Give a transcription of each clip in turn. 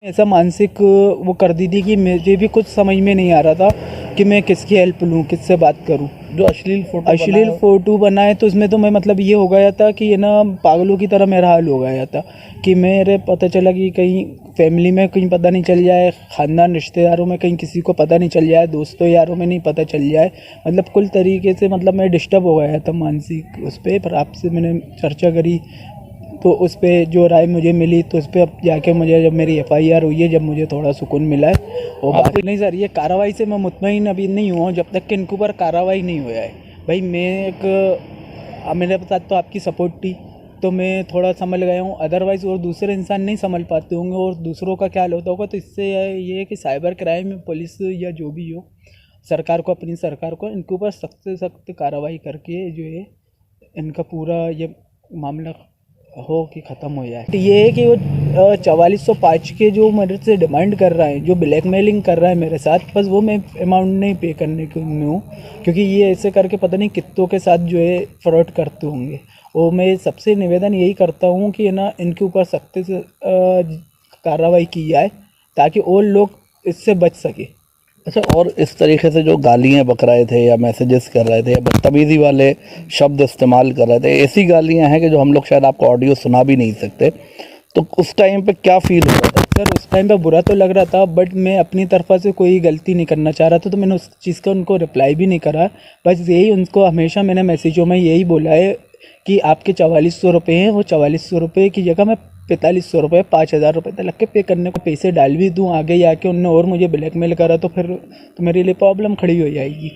ऐसा मानसिक वो कर दी थी कि मुझे भी कुछ समझ में नहीं आ रहा था कि मैं किसकी हेल्प लूँ, किससे बात करूँ। जो अश्लील फ़ोटो बनाए तो उसमें तो मैं मतलब ये हो गया था कि ये ना पागलों की तरह मेरा हाल हो गया था कि मेरे पता चला कि कहीं फैमिली में कहीं पता नहीं चल जाए, ख़ानदान रिश्तेदारों में कहीं किसी को पता नहीं चल जाए, दोस्तों यारों में नहीं पता चल जाए। मतलब कुल तरीके से मतलब मैं डिस्टर्ब हो गया था मानसिक उस पर आपसे मैंने चर्चा करी तो उस पर जो राय मुझे मिली तो उस पर अब जाके मुझे जब मेरी एफआईआर हुई है, जब मुझे थोड़ा सुकून मिला है। और बाकी नहीं सर, ये कार्रवाई से मैं मुतमईन अभी नहीं हुआ हूँ जब तक कि इनके ऊपर कार्रवाई नहीं हुआ है। भाई मैं मेरे साथ तो आपकी सपोर्ट थी तो मैं थोड़ा संभल गया हूँ, अदरवाइज़ और दूसरे इंसान नहीं संभल पाते होंगे और दूसरों का क्या हाल होता होगा। तो इससे ये है कि साइबर क्राइम पुलिस या जो भी हो, सरकार को, अपनी सरकार को इनके ऊपर सख्त से सख्त कार्रवाई करके जो है इनका पूरा ये मामला हो कि ख़त्म हो जाए। तो ये है कि वो 4405 के जो मेरे से डिमांड कर रहा है, जो ब्लैकमेलिंग कर रहा है मेरे साथ, बस वो मैं अमाउंट नहीं पे करने के में हूँ, क्योंकि ये ऐसे करके पता नहीं कितनों के साथ जो है फ्रॉड करते होंगे। और मैं सबसे निवेदन यही करता हूँ कि ना इनके ऊपर सख्ती से कार्रवाई की जाए ताकि और लोग इससे बच सके। अच्छा, और इस तरीके से जो गालियाँ बक रहे थे या मैसेजेस कर रहे थे या बदतमीज़ी वाले शब्द इस्तेमाल कर रहे थे, ऐसी गालियाँ हैं कि जो हम लोग शायद आपको ऑडियो सुना भी नहीं सकते, तो उस टाइम पे क्या फील होता था? सर उस टाइम पे बुरा तो लग रहा था, बट मैं अपनी तरफा से कोई गलती नहीं करना चाह रहा था, तो मैंने उस चीज़ का उनको रिप्लाई भी नहीं करा। बस यही उनको हमेशा मैंने मैसेजों में यही बोला है कि आपके 4400 रुपये हैं, वो 4400 रुपये की जगह मैं 4500 रुपये 5000 रुपये तक लग के पे करने को पैसे डाल भी दूँ आगे जाके उनने और मुझे ब्लैकमेल करा तो फिर तो मेरे लिए प्रॉब्लम खड़ी हो जाएगी।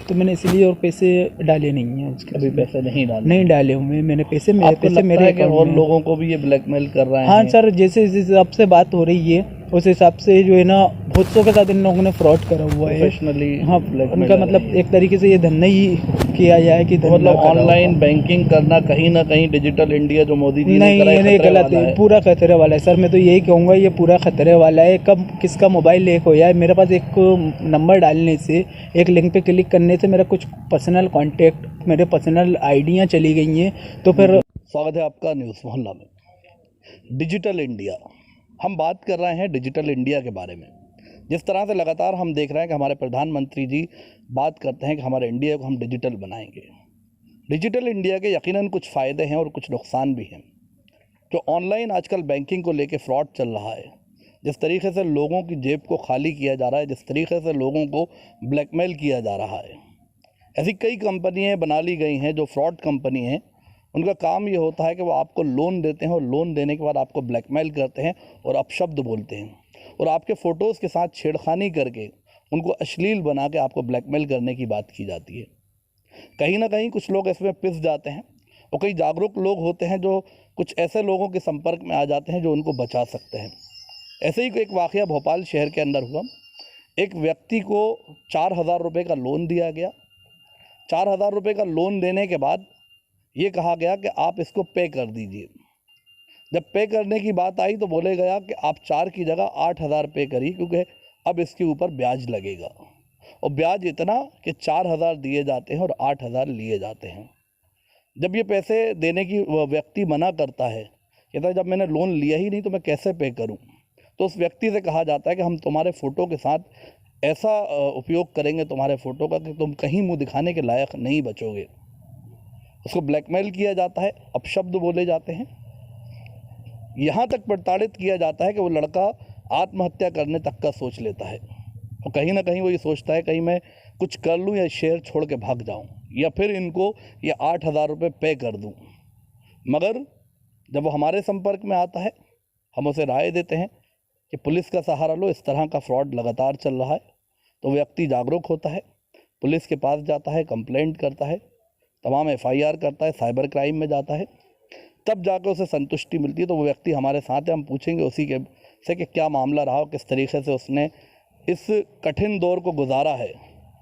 तो मैंने इसलिए और पैसे डाले नहीं हैं उसके। अभी पैसे नहीं डाले हुए मैंने पैसे, मेरे आपको पैसे लगता मेरे है कि अकाउंट और में हैं। लोगों को भी ये ब्लैकमेल कर रहे हाँ हैं? सर, जैसे जिस हिसाब से बात हो रही है उस हिसाब से जो है ना बहुतों के साथ इन लोगों ने फ्रॉड करा हुआ है। प्रोफेशनली हाँ, उनका मतलब एक तरीके से ये धंधा ही किया जाए कि धंधा मतलब करा हुआ। ऑनलाइन बैंकिंग करना कहीं ना कहीं डिजिटल इंडिया जो मोदी जी ने नहीं, करा है, ये खतरे गलत वाला है, है। पूरा खतरे वाला है सर। मैं तो यही कहूँगा ये पूरा खतरे वाला है। कब किसका मोबाइल हैक हो जाए, मेरे पास एक नंबर डालने से, एक लिंक पे क्लिक करने से मेरा कुछ पर्सनल कॉन्टैक्ट, मेरे पर्सनल आइडियाँ चली गई हैं तो फिर। स्वागत है आपका न्यूज़ मोहल्ला में। डिजिटल इंडिया, हम बात कर रहे हैं डिजिटल इंडिया के बारे में। जिस तरह से लगातार हम देख रहे हैं कि हमारे प्रधानमंत्री जी बात करते हैं कि हमारे इंडिया को हम डिजिटल बनाएंगे। डिजिटल इंडिया के यकीनन कुछ फ़ायदे हैं और कुछ नुकसान भी हैं। जो ऑनलाइन आजकल बैंकिंग को लेके फ्रॉड चल रहा है, जिस तरीके से लोगों की जेब को खाली किया जा रहा है, जिस तरीके से लोगों को ब्लैकमेल किया जा रहा है, ऐसी कई कंपनियां बना ली गई हैं जो फ्रॉड कंपनी हैं। उनका काम ये होता है कि वो आपको लोन देते हैं और लोन देने के बाद आपको ब्लैकमेल करते हैं और अपशब्द बोलते हैं और आपके फ़ोटोज़ के साथ छेड़खानी करके उनको अश्लील बना के आपको ब्लैकमेल करने की बात की जाती है। कहीं ना कहीं कुछ लोग इसमें पिस जाते हैं और कई जागरूक लोग होते हैं जो कुछ ऐसे लोगों के संपर्क में आ जाते हैं जो उनको बचा सकते हैं। ऐसे ही एक वाक़या भोपाल शहर के अंदर हुआ। एक व्यक्ति को 4000 रुपये का लोन दिया गया। 4000 रुपये का लोन देने के बाद ये कहा गया कि आप इसको पे कर दीजिए। जब पे करने की बात आई तो बोले गया कि आप 4 की जगह 8000 पे करिए, क्योंकि अब इसके ऊपर ब्याज लगेगा और ब्याज इतना कि 4000 दिए जाते हैं और 8000 लिए जाते हैं। जब ये पैसे देने की व्यक्ति मना करता है, कहता है जब मैंने लोन लिया ही नहीं तो मैं कैसे पे करूं, तो उस व्यक्ति से कहा जाता है कि हम तुम्हारे फ़ोटो के साथ ऐसा उपयोग करेंगे तुम्हारे फ़ोटो का कि तुम कहीं मुंह दिखाने के लायक नहीं बचोगे। उसको ब्लैकमेल किया जाता है, अपशब्द बोले जाते हैं, यहाँ तक प्रताड़ित किया जाता है कि वो लड़का आत्महत्या करने तक का सोच लेता है और कहीं ना कहीं वो ये सोचता है कहीं मैं कुछ कर लूँ या शहर छोड़ के भाग जाऊँ या फिर इनको ये 8000 रुपये पे कर दूँ। मगर जब वो हमारे संपर्क में आता है, हम उसे राय देते हैं कि पुलिस का सहारा लो, इस तरह का फ्रॉड लगातार चल रहा है, तो व्यक्ति जागरूक होता है, पुलिस के पास जाता है, कंप्लेंट करता है, तमाम एफआईआर करता है, साइबर क्राइम में जाता है, तब जाकर उसे संतुष्टि मिलती है। तो वो व्यक्ति हमारे साथ है, हम पूछेंगे उसी के से कि क्या मामला रहा, किस तरीके से उसने इस कठिन दौर को गुजारा है,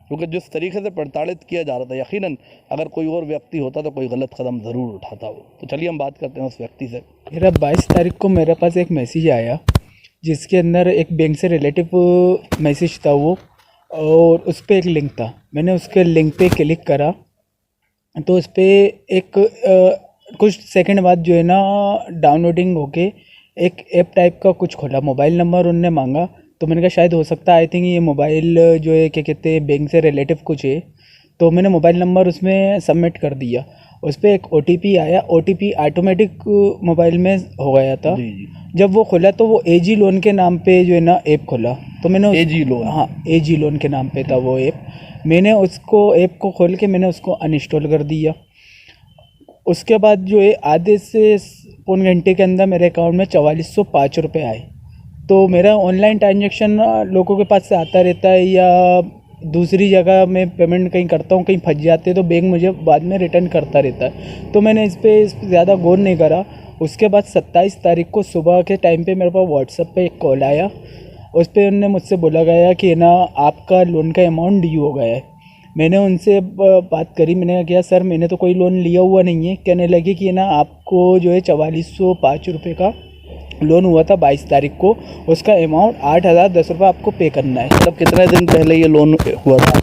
क्योंकि जिस तरीके से प्रताड़ित किया जा रहा था, यकीनन अगर कोई और व्यक्ति होता तो कोई गलत कदम ज़रूर उठाता वो। तो चलिए हम बात करते हैं उस व्यक्ति से। मेरा 22 तारीख को मेरे पास एक मैसेज आया जिसके अंदर एक बैंक से रिलेटिव मैसेज था वो, और उस पर एक लिंक था। मैंने उसके लिंक पे क्लिक करा तो उस पर एक कुछ सेकंड बाद जो है ना डाउनलोडिंग होके एक ऐप टाइप का कुछ खोला, मोबाइल नंबर उनने मांगा, तो मैंने कहा शायद हो सकता है, आई थिंक ये मोबाइल जो है क्या कहते हैं बैंक से रिलेटिव कुछ है, तो मैंने मोबाइल नंबर उसमें सबमिट कर दिया। उस पर एक OTP आया, OTP ऑटोमेटिक मोबाइल में हो गया था। जी जी। जब वो खुला तो वो AG लोन के नाम पे जो है ना ऐप खुला, तो मैंने AG लोन? हाँ, AG लोन के नाम पे था वो ऐप। मैंने उसको ऐप को खोल के मैंने उसको अनइंस्टॉल कर दिया। उसके बाद जो है आधे से पौन घंटे के अंदर मेरे अकाउंट में 4405 रुपये आए। तो मेरा ऑनलाइन ट्रांजेक्शन लोगों के पास से आता रहता है, या दूसरी जगह मैं पेमेंट कहीं करता हूँ, कहीं फंस जाते हैं तो बैंक मुझे बाद में रिटर्न करता रहता है, तो मैंने इस पर ज़्यादा गौर नहीं करा। उसके बाद 27 तारीख को सुबह के टाइम पे मेरे पास व्हाट्सएप पे एक कॉल आया। उस पर उन्होंने मुझसे बोला गया कि ना आपका लोन का अमाउंट ड्यू हो गया है। मैंने उनसे बात करी, मैंने कहा सर मैंने तो कोई लोन लिया हुआ नहीं है। कहने लगे कि ना आपको जो है 4405 रुपये का लोन हुआ था 22 तारीख को, उसका अमाउंट 8010 रुपये आपको पे करना है। मतलब कितने दिन पहले ये लोन हुआ था?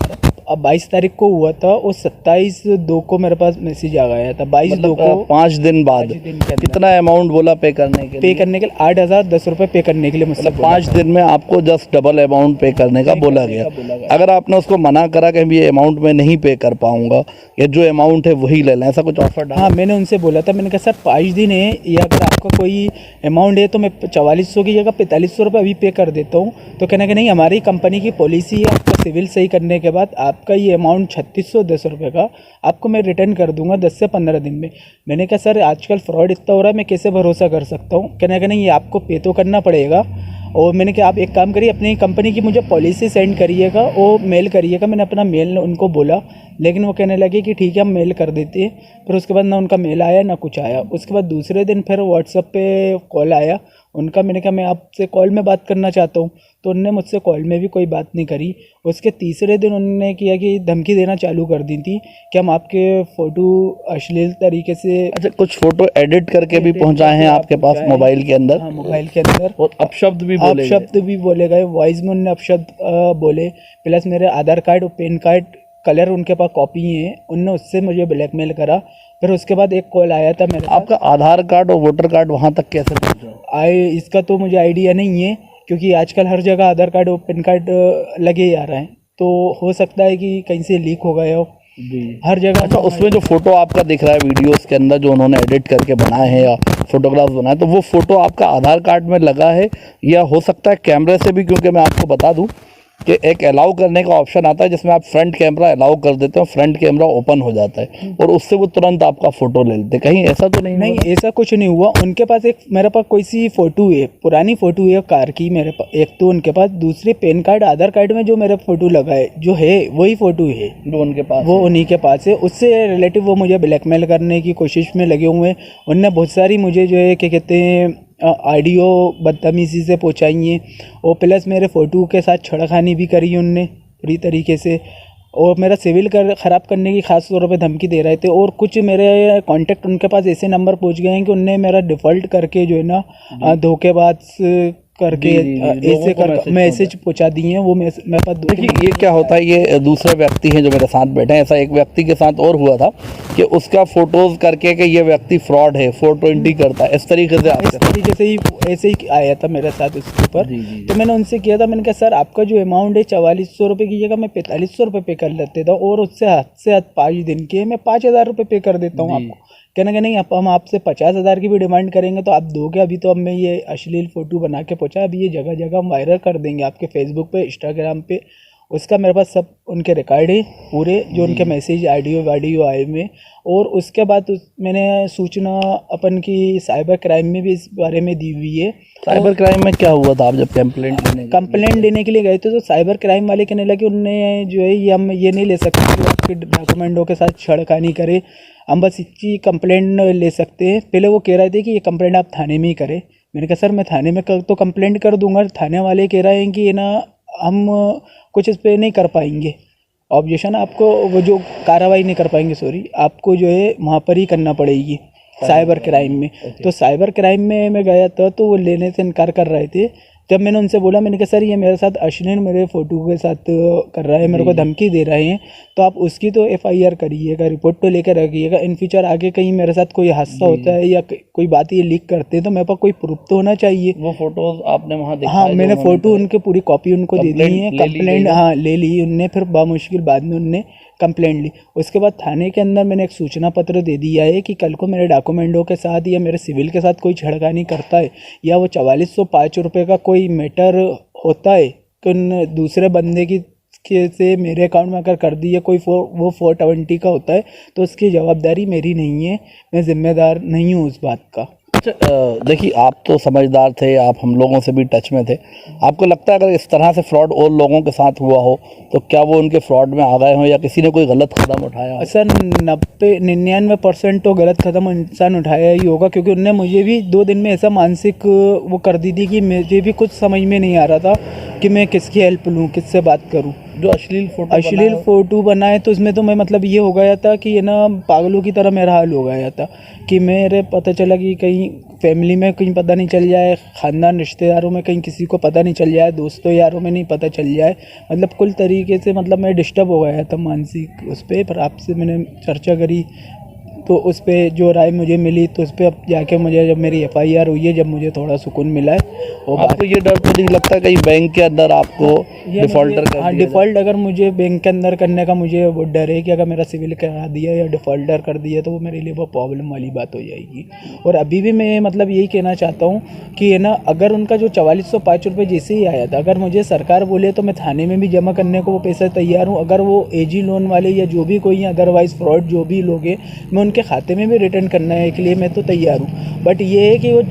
अब 22 तारीख को हुआ था और 27/2 को मेरे पास मैसेज आ गया था। 22/2 को 5 दिन बाद 5 दिन के अंदर कितना अमाउंट बोला पे करने के लिए? 8010 रुपये पे करने के लिए मुझसे मतलब 5 दिन में आपको जस्ट डबल अमाउंट पे करने का बोला गया। अगर आपने उसको मना करा कि ये अमाउंट मैं नहीं पे कर पाऊंगा या जो अमाउंट है वही ले लें, ऐसा कुछ ऑफर डाला? हाँ, मैंने उनसे बोला था, मैंने कहा सर 5 दिन है, या अगर आपका कोई अमाउंट है तो मैं 4400 की जगह 4500 रुपये अभी पे कर देता हूँ। तो कहना कि नहीं, हमारी कंपनी की पॉलिसी है, आपका सिविल सही करने के बाद आपका ये अमाउंट 3610 रुपये का आपको मैं रिटर्न कर दूंगा 10 से 15 दिन में। मैंने कहा सर आजकल फ्रॉड इतना हो रहा है, मैं कैसे भरोसा कर सकता हूँ। कहना कि नहीं, ये आपको पे तो करना पड़ेगा। और मैंने कहा आप एक काम करिए, अपनी कंपनी की मुझे पॉलिसी सेंड करिएगा और मेल करिएगा। मैंने अपना मेल उनको बोला, लेकिन वो कहने लगे कि ठीक है हम मेल कर देते हैं। फिर उसके बाद ना उनका मेल आया ना कुछ आया। उसके बाद दूसरे दिन फिर व्हाट्सएप पे कॉल आया उनका। मैंने कहा मैं आपसे कॉल में बात करना चाहता हूँ, तो उन्होंने मुझसे कॉल में भी कोई बात नहीं करी। उसके तीसरे दिन उन्होंने किया कि धमकी देना चालू कर दी थी कि हम आपके फ़ोटो अश्लील तरीके से, अच्छा, कुछ फोटो एडिट करके भी पहुंचाए हैं आपके पास मोबाइल के अंदर? हाँ, मोबाइल के अंदर। और अपशब्द भी बोले गए? अपशब्द भी बोले गए, वॉइस में उन्होंने अपशब्द बोले। प्लस मेरे आधार कार्ड और पैन कार्ड कलर उनके पास कॉपी है, उनने उससे मुझे ब्लैकमेल करा। फिर उसके बाद एक कॉल आया था मेरे। आपका आधार कार्ड और वोटर कार्ड वहाँ तक कैसे पहुँचा? इसका तो मुझे आइडिया नहीं है, क्योंकि आजकल हर जगह आधार कार्ड और पैन कार्ड लगे ही आ रहे हैं, तो हो सकता है कि कहीं से लीक हो गया हो जी हर जगह। अच्छा, उसमें जो फोटो आपका दिख रहा है वीडियोस के अंदर जो उन्होंने एडिट करके बनाए हैं या फोटोग्राफ्स बनाए, तो वो फोटो आपका आधार कार्ड में लगा है या हो सकता है कैमरे से भी? क्योंकि मैं आपको बता दूं कि एक अलाउ करने का ऑप्शन आता है जिसमें आप फ्रंट कैमरा अलाउ कर देते हो, फ्रंट कैमरा ओपन हो जाता है और उससे वो तुरंत आपका फोटो ले लेते। कहीं ऐसा तो नहीं? नहीं, ऐसा कुछ नहीं हुआ। उनके पास एक मेरे पास कोई सी फ़ोटो है, पुरानी फ़ोटो है कार की मेरे पास एक, तो उनके पास दूसरे पैन कार्ड आधार कार्ड में जो मेरा फ़ोटो लगा है जो है वही फ़ोटो है जो उनके पास, वो उन्हीं के पास है। उससे रिलेटिव वो मुझे ब्लैकमेल करने की कोशिश में लगे हुए हैं। उनने बहुत सारी मुझे जो है क्या कहते हैं ऑडियो बदतमीज़ी से पहुँचाई हैं, और प्लस मेरे फ़ोटो के साथ छेड़खानी भी करी उनने पूरी तरीके से, और मेरा सिविल ख़राब करने की खास तौर पे धमकी दे रहे थे। और कुछ मेरे कांटेक्ट उनके पास ऐसे नंबर पहुंच गए हैं कि उनने मेरा डिफ़ॉल्ट करके जो है ना धोखेबाज करके ऐसे कर मैसेज पहुंचा दिए हैं। वो मेरे पास देखिए ये क्या होता है, ये दूसरे व्यक्ति हैं जो मेरे साथ बैठे हैं। ऐसा एक व्यक्ति के साथ और हुआ था कि उसका फोटोज करके कि ये व्यक्ति फ्रॉड है, फोटो एंट्री करता है, इस तरीके से ही ऐसे ही आया था मेरे साथ उसके ऊपर। तो मैंने उनसे किया था, मैंने कहा सर आपका जो अमाउंट है 4400 रुपये की जगह मैं 4500 रुपये पे कर लेते था, और उससे हाथ से हाथ 5 दिन के मैं 5000 रुपये पे कर देता हूँ आपको। कहना कि नहीं, अब हम आपसे 50,000 की भी डिमांड करेंगे तो आप दोगे। अभी तो अब मैं ये अश्लील फ़ोटो बना के पहुँचा, अभी ये जगह जगह हम वायरल कर देंगे आपके फेसबुक पे, इंस्टाग्राम पे। उसका मेरे पास सब उनके रिकॉर्ड है पूरे, जो उनके मैसेज ऑडियो वाडियो आए में। और उसके बाद मैंने सूचना अपन की साइबर क्राइम में भी इस बारे में दी हुई है। साइबर क्राइम में क्या हुआ था आप जब कंप्लेंट देने के लिए गए थे, तो साइबर क्राइम वाले कहने लगे उनने जो है ये हम ये नहीं ले सकते कि आपके डॉक्यूमेंटों के साथ छेड़खानी करे, हम बस इसकी कंप्लेंट ले सकते हैं। पहले वो कह रहे थे कि ये कंप्लेंट आप थाने में ही करें। मैंने कहा सर मैं थाने में तो कंप्लेंट कर दूंगा, थाने वाले कह रहे हैं कि ये ना हम कुछ इस पर नहीं कर पाएंगे, ऑब्जेक्शन आपको वो जो कार्रवाई नहीं कर पाएंगे, सॉरी, आपको जो है वहाँ पर ही करना पड़ेगी साइबर क्राइम में। तो साइबर क्राइम में मैं गया था तो वो लेने से इनकार कर रहे थे। जब मैंने उनसे बोला, मैंने कहा सर ये मेरे साथ अश्लील मेरे फ़ोटो के साथ कर रहा है, मेरे को धमकी दे रहे हैं, तो आप उसकी तो FIR करिएगा, रिपोर्ट तो लेकर रखिएगा। इन फ्यूचर आगे कहीं मेरे साथ कोई हादसा होता है या कोई बात ये लीक करते हैं तो मेरे पास कोई प्रूफ तो होना चाहिए। वो फोटोज आपने वहाँ हाँ, दिखाए? मैंने फ़ोटो उनके पूरी कॉपी उनको दे दी है। कंप्लेंट ले ली कंप्लेंट हाँ ले ली उनने, फिर बामुश्किल बाद में उनने कंप्लेंट ली। उसके बाद थाने के अंदर मैंने एक सूचना पत्र दे दिया है कि कल को मेरे डॉक्यूमेंटों के साथ या मेरे सिविल के साथ कोई छेड़खानी करता है या वो 4405 रुपये का कोई मैटर होता है कि उन दूसरे बंदे की के से मेरे अकाउंट में अगर कर दिया कोई वो 420 का होता है तो उसकी जवाबदारी मेरी नहीं है, मैं ज़िम्मेदार नहीं हूँ उस बात का। अच्छा, देखिए आप तो समझदार थे, आप हम लोगों से भी टच में थे। आपको लगता है अगर इस तरह से फ्रॉड और लोगों के साथ हुआ हो तो क्या वो उनके फ्रॉड में आ गए हों या किसी ने कोई गलत कदम उठाया हो? सर 99% तो गलत कदम इंसान उठाया ही होगा, क्योंकि उनने मुझे भी 2 दिन में ऐसा मानसिक वो कर दी थी कि मुझे भी कुछ समझ में नहीं आ रहा था कि मैं किसकी हेल्प लूँ, किससे बात करूँ। जो अश्लील फ़ोटो बनाए तो इसमें तो मैं मतलब ये हो गया था कि ये ना पागलों की तरह मेरा हाल हो गया था कि मेरे पता चला कि कहीं फैमिली में कहीं पता नहीं चल जाए, ख़ानदान रिश्तेदारों में कहीं किसी को पता नहीं चल जाए, दोस्तों यारों में नहीं पता चल जाए, मतलब कुल तरीके से मतलब मैं डिस्टर्ब हो गया था मानसिक उस पर आपसे मैंने चर्चा करी तो उस पर जो राय मुझे मिली तो उस पर अब जाके मुझे जब मेरी FIR हुई है, जब मुझे थोड़ा सुकून मिला है। और आपको ये डर तो नहीं लगता कहीं बैंक के अंदर आपको डिफॉल्टर कर हाँ, दिया डिफ़ॉल्ट अगर मुझे बैंक के अंदर करने का मुझे वो डर है कि अगर मेरा सिविल करा दिया या डिफ़ॉल्टर कर दिया तो वो मेरे लिए वो प्रॉब्लम वाली बात हो जाएगी। और अभी भी मैं मतलब यही कहना चाहता हूँ कि है ना, अगर उनका जो 4405 रुपये जैसे ही आया था, अगर मुझे सरकार बोले तो मैं थाने में भी जमा करने को वो पैसा तैयार हूँ। अगर वो AG लोन वाले या जो भी कोई अदरवाइज़ फ्रॉड जो भी लोग हैं, मैं उनके खाते में भी रिटर्न करने के लिए मैं तो तैयार हूँ। बट ये है कि वो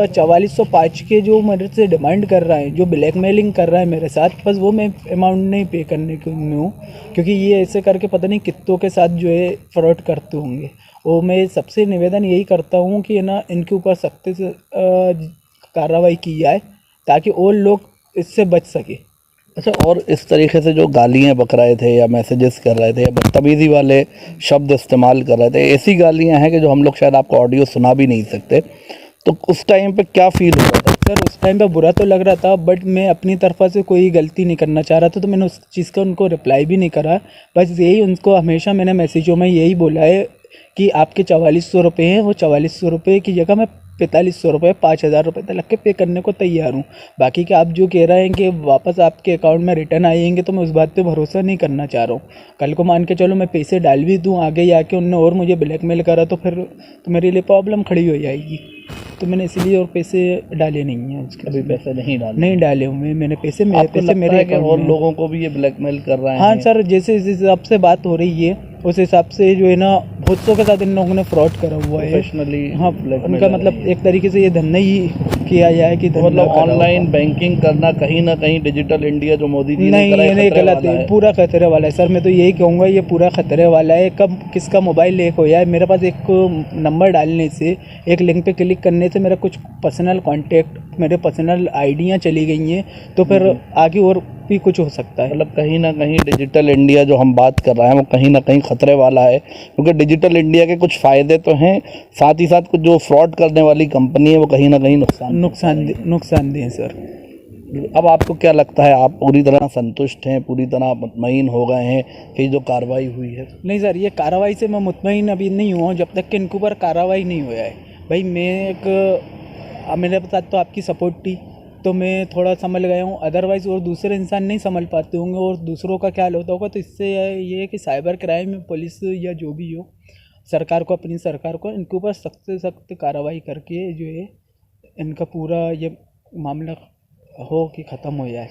4405 के जो मेरे से डिमांड कर रहा है, जो ब्लैकमेलिंग कर रहा है मेरे साथ, बस वो मैं अमाउंट नहीं पे करने के में हूँ, क्योंकि ये ऐसे करके पता नहीं कितनों के साथ जो है फ्रॉड करते होंगे। और मैं सबसे निवेदन यही करता हूँ कि ना इनके ऊपर सख्त से कार्रवाई की जाए ताकि और लोग इससे बच सके। अच्छा, और इस तरीके से जो गालियाँ बक रहे थे या मैसेजेस कर रहे थे या बदतमीज़ी वाले शब्द इस्तेमाल कर रहे थे, ऐसी गालियाँ हैं कि जो हम लोग शायद आपको ऑडियो सुना भी नहीं सकते, तो उस टाइम पे क्या फील हो रहा था? सर उस टाइम पे बुरा तो लग रहा था, बट मैं अपनी तरफ़ से कोई गलती नहीं करना चाह रहा था, तो मैंने उस चीज़ का उनको रिप्लाई भी नहीं करा। बस यही उनको हमेशा मैंने मैसेजों में यही बोला है कि आपके 4400 रुपये हैं, वो 4400 रुपये की जगह मैं 4500 रुपये 5000 रुपये तक के पे करने को तैयार हूँ। बाकी के आप जो कह रहे हैं कि वापस आपके अकाउंट में रिटर्न आएंगे, तो मैं उस बात पे भरोसा नहीं करना चाह रहा हूँ। कल को मान के चलो मैं पैसे डाल भी दूँ, आगे जाके उनने और मुझे ब्लैकमेल करा तो फिर तो मेरे लिए प्रॉब्लम खड़ी हो जाएगी। तो मैंने इसलिए और पैसे डाले नहीं हैं उसके। अभी पैसे नहीं डाले हुए मैंने पैसे, मेरे आपको पैसे लगता मेरे है कि और अकाउंट में। लोगों को भी ये ब्लैकमेल कर रहे हाँ हैं? सर, जैसे जिस हिसाब से बात हो रही है उस हिसाब से जो है ना बहुतों के साथ इन लोगों ने फ्रॉड करा हुआ है प्रोफेशनली। हाँ, उनका मतलब एक तरीके से ये धंधा ही किया जाए कि धंधा मतलब करा हुआ। ऑनलाइन बैंकिंग करना कहीं ना कहीं डिजिटल इंडिया जो मोदी जी ने नहीं, करा है, ये नहीं खतरे गलत वाला है, है। पूरा खतरे वाला है सर। मैं तो यही कहूँगा ये पूरा खतरे वाला है। कब किसका मोबाइल हैक हो जाए, मेरे पास एक नंबर डालने से, एक लिंक पे क्लिक करने से मेरा कुछ पर्सनल कॉन्टैक्ट, मेरे पर्सनल आइडियाँ चली गई हैं, तो फिर आगे और भी कुछ हो सकता है। मतलब कहीं ना कहीं डिजिटल इंडिया जो हम बात कर रहे हैं वो कहीं ना कहीं खतरे वाला है, क्योंकि डिजिटल इंडिया के कुछ फ़ायदे तो हैं, साथ ही साथ कुछ जो फ्रॉड करने वाली कंपनी है वो कहीं ना कहीं नुकसानदेह सर। अब आपको क्या लगता है, आप पूरी तरह संतुष्ट हैं, पूरी तरह मुतमईन हो गए हैं कि जो कार्रवाई हुई है? नहीं सर, ये कार्रवाई से मैं मुतमईन अभी नहीं हुआ जब तक कि इनके ऊपर कार्रवाई नहीं हुआ है। भाई मैं मेरे साथ तो आपकी सपोर्ट थी तो मैं थोड़ा संभल गया हूँ, अदरवाइज़ और दूसरे इंसान नहीं संभल पाते होंगे और दूसरों का क्या होता होगा। तो इससे ये है कि साइबर क्राइम में पुलिस या जो भी हो, सरकार को, अपनी सरकार को इनके ऊपर सख्त से सख्त कार्रवाई करके जो है इनका पूरा ये मामला हो कि ख़त्म हो जाए।